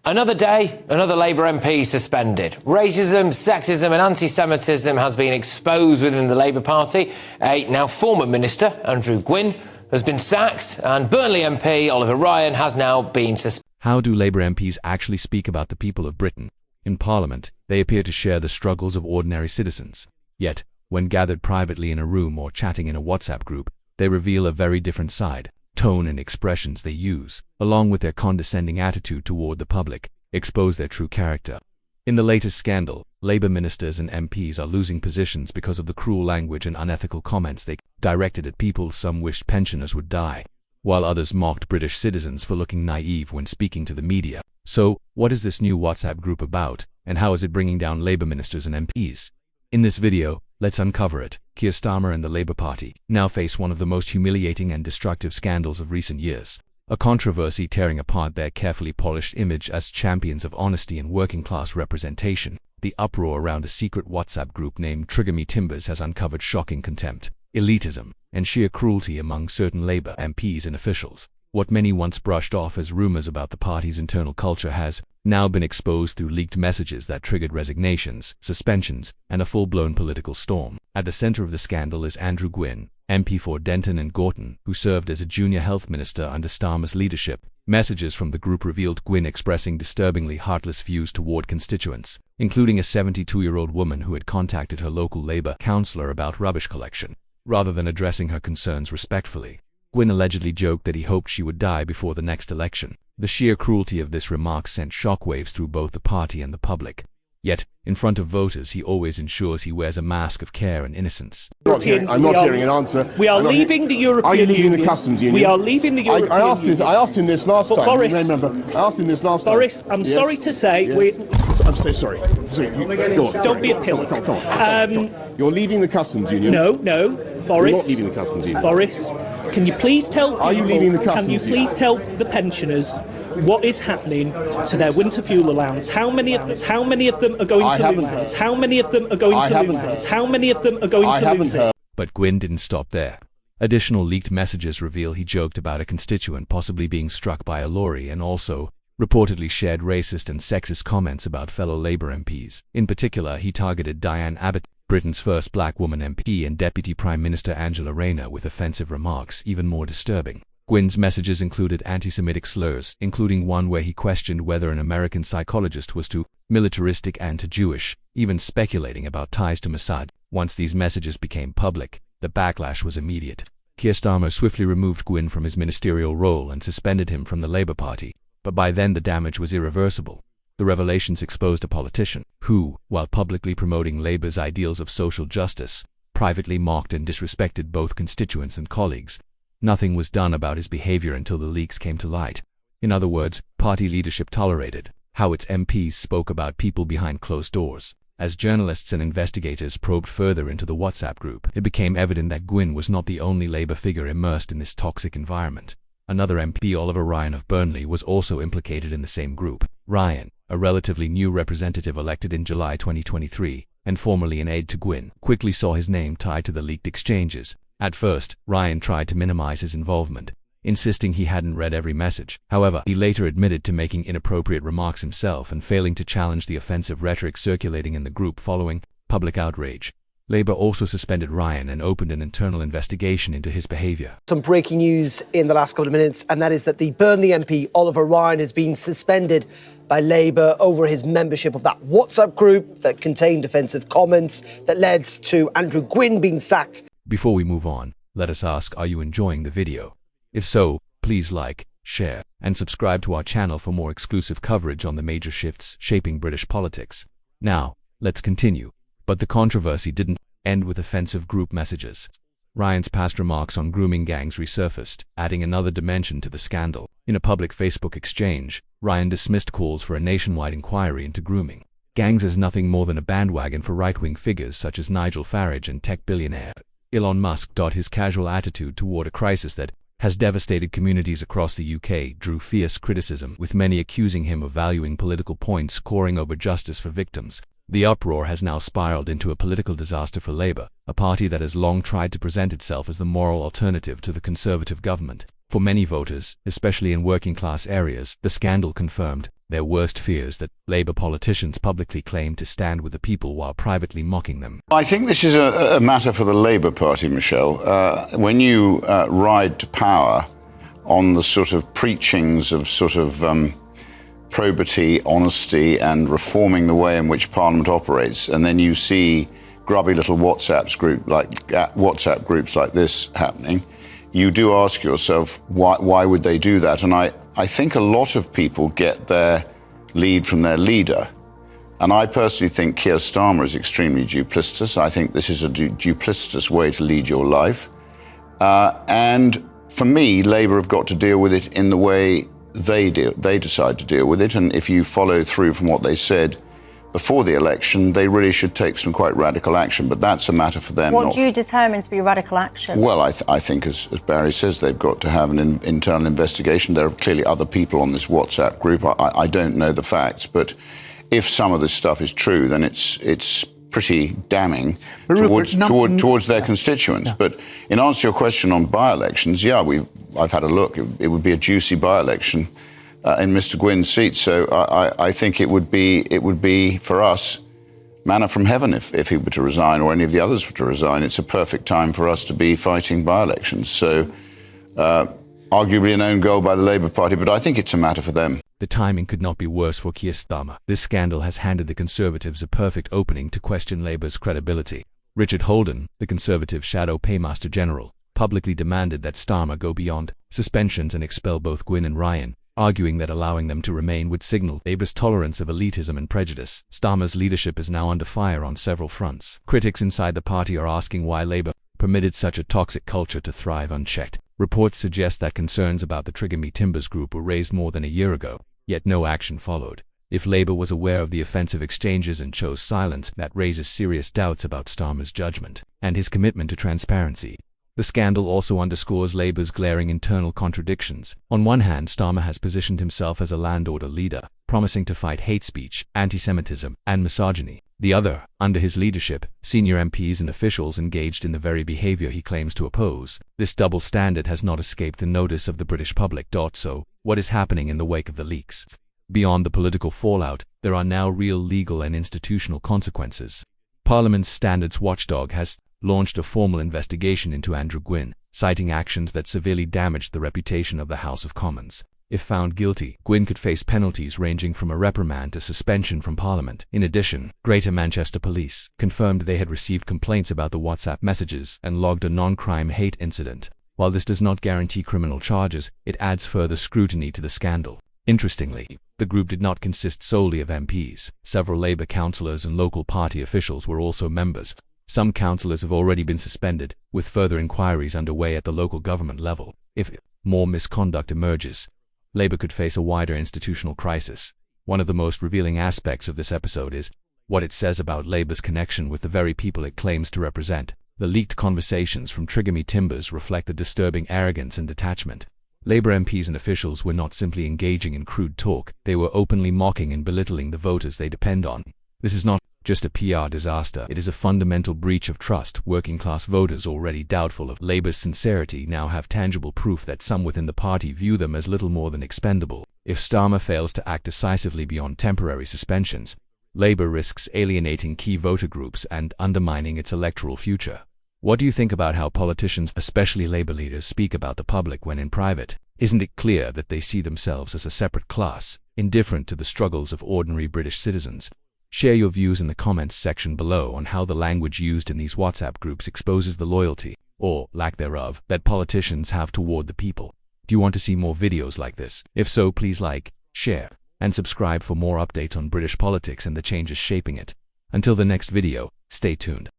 Another day, another Labour MP suspended. Racism, sexism and anti-Semitism has been exposed within the Labour Party. A now former minister, Andrew Gwynn, has been sacked, and Burnley MP Oliver Ryan has now been suspended. How do Labour MPs actually speak about the people of Britain? In Parliament, they appear to share the struggles of ordinary citizens. Yet, when gathered privately in a room or chatting in a WhatsApp group, they reveal a very different side. Tone and expressions they use, along with their condescending attitude toward the public, expose their true character. In the latest scandal, Labour ministers and MPs are losing positions because of the cruel language and unethical comments they directed at people some wished pensioners would die, while others mocked British citizens for looking naive when speaking to the media. So, what is this new WhatsApp group about, and how is it bringing down Labour ministers and MPs? In this video, let's uncover it. Keir Starmer and the Labour Party now face one of the most humiliating and destructive scandals of recent years, a controversy tearing apart their carefully polished image as champions of honesty and working-class representation. The uproar around a secret WhatsApp group named Trigger Me Timbers has uncovered shocking contempt, elitism, and sheer cruelty among certain Labour MPs and officials. What many once brushed off as rumours about the party's internal culture has now been exposed through leaked messages that triggered resignations, suspensions, and a full-blown political storm. At the centre of the scandal is Andrew Gwynn, MP for Denton and Gorton, who served as a junior health minister under Starmer's leadership. Messages from the group revealed Gwynn expressing disturbingly heartless views toward constituents, including a 72-year-old woman who had contacted her local Labour councillor about rubbish collection, rather than addressing her concerns respectfully. Gwynn allegedly joked that he hoped she would die before the next election. The sheer cruelty of this remark sent shockwaves through both the party and the public. Yet, in front of voters, he always ensures he wears a mask of care and innocence. I'm not hearing an answer. We are leaving the European Union. Are you leaving the customs union? We are leaving the European Union. I asked him this last time. Boris, remember, I asked him this last time. Boris, I'm sorry to say, I'm so sorry. Go on. Don't be a pillar. Come on. You're leaving the customs union. No, Boris. You're not leaving the customs union. Boris, can you please tell people, are you leaving the customs union? Can you please tell the pensioners what is happening to their winter fuel allowance? How many of them are going to lose it? How many of them are going to lose it? How many of them are going to lose it? But Gwynn didn't stop there. Additional leaked messages reveal he joked about a constituent possibly being struck by a lorry and also reportedly shared racist and sexist comments about fellow Labour MPs. In particular, he targeted Diane Abbott, Britain's first black woman MP, and Deputy Prime Minister Angela Rayner with offensive remarks. Even more disturbing, Gwynn's messages included anti-Semitic slurs, including one where he questioned whether an American psychologist was too militaristic and too Jewish, even speculating about ties to Mossad. Once these messages became public, the backlash was immediate. Keir Starmer swiftly removed Gwynn from his ministerial role and suspended him from the Labour Party, but by then the damage was irreversible. The revelations exposed a politician who, while publicly promoting Labour's ideals of social justice, privately mocked and disrespected both constituents and colleagues. Nothing was done about his behaviour until the leaks came to light. In other words, party leadership tolerated how its MPs spoke about people behind closed doors. As journalists and investigators probed further into the WhatsApp group, it became evident that Gwynn was not the only Labour figure immersed in this toxic environment. Another MP, Oliver Ryan of Burnley, was also implicated in the same group. Ryan, a relatively new representative elected in July 2023, and formerly an aide to Gwynn, quickly saw his name tied to the leaked exchanges. At first, Ryan tried to minimize his involvement, insisting he hadn't read every message. However, he later admitted to making inappropriate remarks himself and failing to challenge the offensive rhetoric circulating in the group following public outrage. Labour also suspended Ryan and opened an internal investigation into his behaviour. Some breaking news in the last couple of minutes, and that is that the Burnley MP, Oliver Ryan, has been suspended by Labour over his membership of that WhatsApp group that contained offensive comments that led to Andrew Gwynn being sacked. Before we move on, let us ask, are you enjoying the video? If so, please like, share, and subscribe to our channel for more exclusive coverage on the major shifts shaping British politics. Now, let's continue. But the controversy didn't end with offensive group messages. Ryan's past remarks on grooming gangs resurfaced, adding another dimension to the scandal. In a public Facebook exchange, Ryan dismissed calls for a nationwide inquiry into grooming gangs as nothing more than a bandwagon for right-wing figures such as Nigel Farage and tech billionaire Elon Musk. His casual attitude toward a crisis that has devastated communities across the UK drew fierce criticism, with many accusing him of valuing political points scoring over justice for victims. The uproar has now spiraled into a political disaster for Labour, a party that has long tried to present itself as the moral alternative to the Conservative government. For many voters, especially in working-class areas, the scandal confirmed their worst fears that Labour politicians publicly claim to stand with the people while privately mocking them. I think this is a matter for the Labour Party, Michelle. When you ride to power on the sort of preachings of probity, honesty, and reforming the way in which Parliament operates, and then you see grubby little WhatsApp groups like this happening, you do ask yourself, why would they do that? And I think a lot of people get their lead from their leader. And I personally think Keir Starmer is extremely duplicitous. I think this is a duplicitous way to lead your life. And for me, Labour have got to deal with it in the way they decide to deal with it. And if you follow through from what they said before the election, they really should take some quite radical action. But that's a matter for them. What do you determine to be radical action? Well, I think, as Barry says, they've got to have an internal investigation. There are clearly other people on this WhatsApp group. I don't know the facts, but if some of this stuff is true, then it's pretty damning towards their constituents. But in answer to your question on by-elections, I've had a look. It would be a juicy by-election in Mr. Gwynn's seat. So I think it would be for us manna from heaven if he were to resign, or any of the others were to resign. It's a perfect time for us to be fighting by-elections. So arguably an own goal by the Labour Party, but I think it's a matter for them. The timing could not be worse for Keir Starmer. This scandal has handed the Conservatives a perfect opening to question Labour's credibility. Richard Holden, the Conservative Shadow Paymaster General, publicly demanded that Starmer go beyond suspensions and expel both Gwynn and Ryan, arguing that allowing them to remain would signal Labour's tolerance of elitism and prejudice. Starmer's leadership is now under fire on several fronts. Critics inside the party are asking why Labour permitted such a toxic culture to thrive unchecked. Reports suggest that concerns about the Trigger Me Timbers group were raised more than a year ago, yet no action followed. If Labour was aware of the offensive exchanges and chose silence, that raises serious doubts about Starmer's judgment and his commitment to transparency. The scandal also underscores Labour's glaring internal contradictions. On one hand, Starmer has positioned himself as a land order leader, promising to fight hate speech, anti-Semitism, and misogyny. The other, under his leadership, senior MPs and officials engaged in the very behaviour he claims to oppose. This double standard has not escaped the notice of the British public. So, what is happening in the wake of the leaks? Beyond the political fallout, there are now real legal and institutional consequences. Parliament's standards watchdog has launched a formal investigation into Andrew Gwynn, citing actions that severely damaged the reputation of the House of Commons. If found guilty, Gwynn could face penalties ranging from a reprimand to suspension from Parliament. In addition, Greater Manchester Police confirmed they had received complaints about the WhatsApp messages and logged a non-crime hate incident. While this does not guarantee criminal charges, it adds further scrutiny to the scandal. Interestingly, the group did not consist solely of MPs. Several Labour councillors and local party officials were also members. Some councillors have already been suspended, with further inquiries underway at the local government level. If more misconduct emerges, Labour could face a wider institutional crisis. One of the most revealing aspects of this episode is what it says about Labour's connection with the very people it claims to represent. The leaked conversations from Trigger Me Timbers reflect a disturbing arrogance and detachment. Labour MPs and officials were not simply engaging in crude talk, they were openly mocking and belittling the voters they depend on. This is not just a PR disaster, it is a fundamental breach of trust. Working-class voters, already doubtful of Labour's sincerity, now have tangible proof that some within the party view them as little more than expendable. If Starmer fails to act decisively beyond temporary suspensions, Labour risks alienating key voter groups and undermining its electoral future. What do you think about how politicians, especially Labour leaders, speak about the public when in private? Isn't it clear that they see themselves as a separate class, indifferent to the struggles of ordinary British citizens? Share your views in the comments section below on how the language used in these WhatsApp groups exposes the loyalty, or lack thereof, that politicians have toward the people. Do you want to see more videos like this? If so, please like, share, and subscribe for more updates on British politics and the changes shaping it. Until the next video, stay tuned.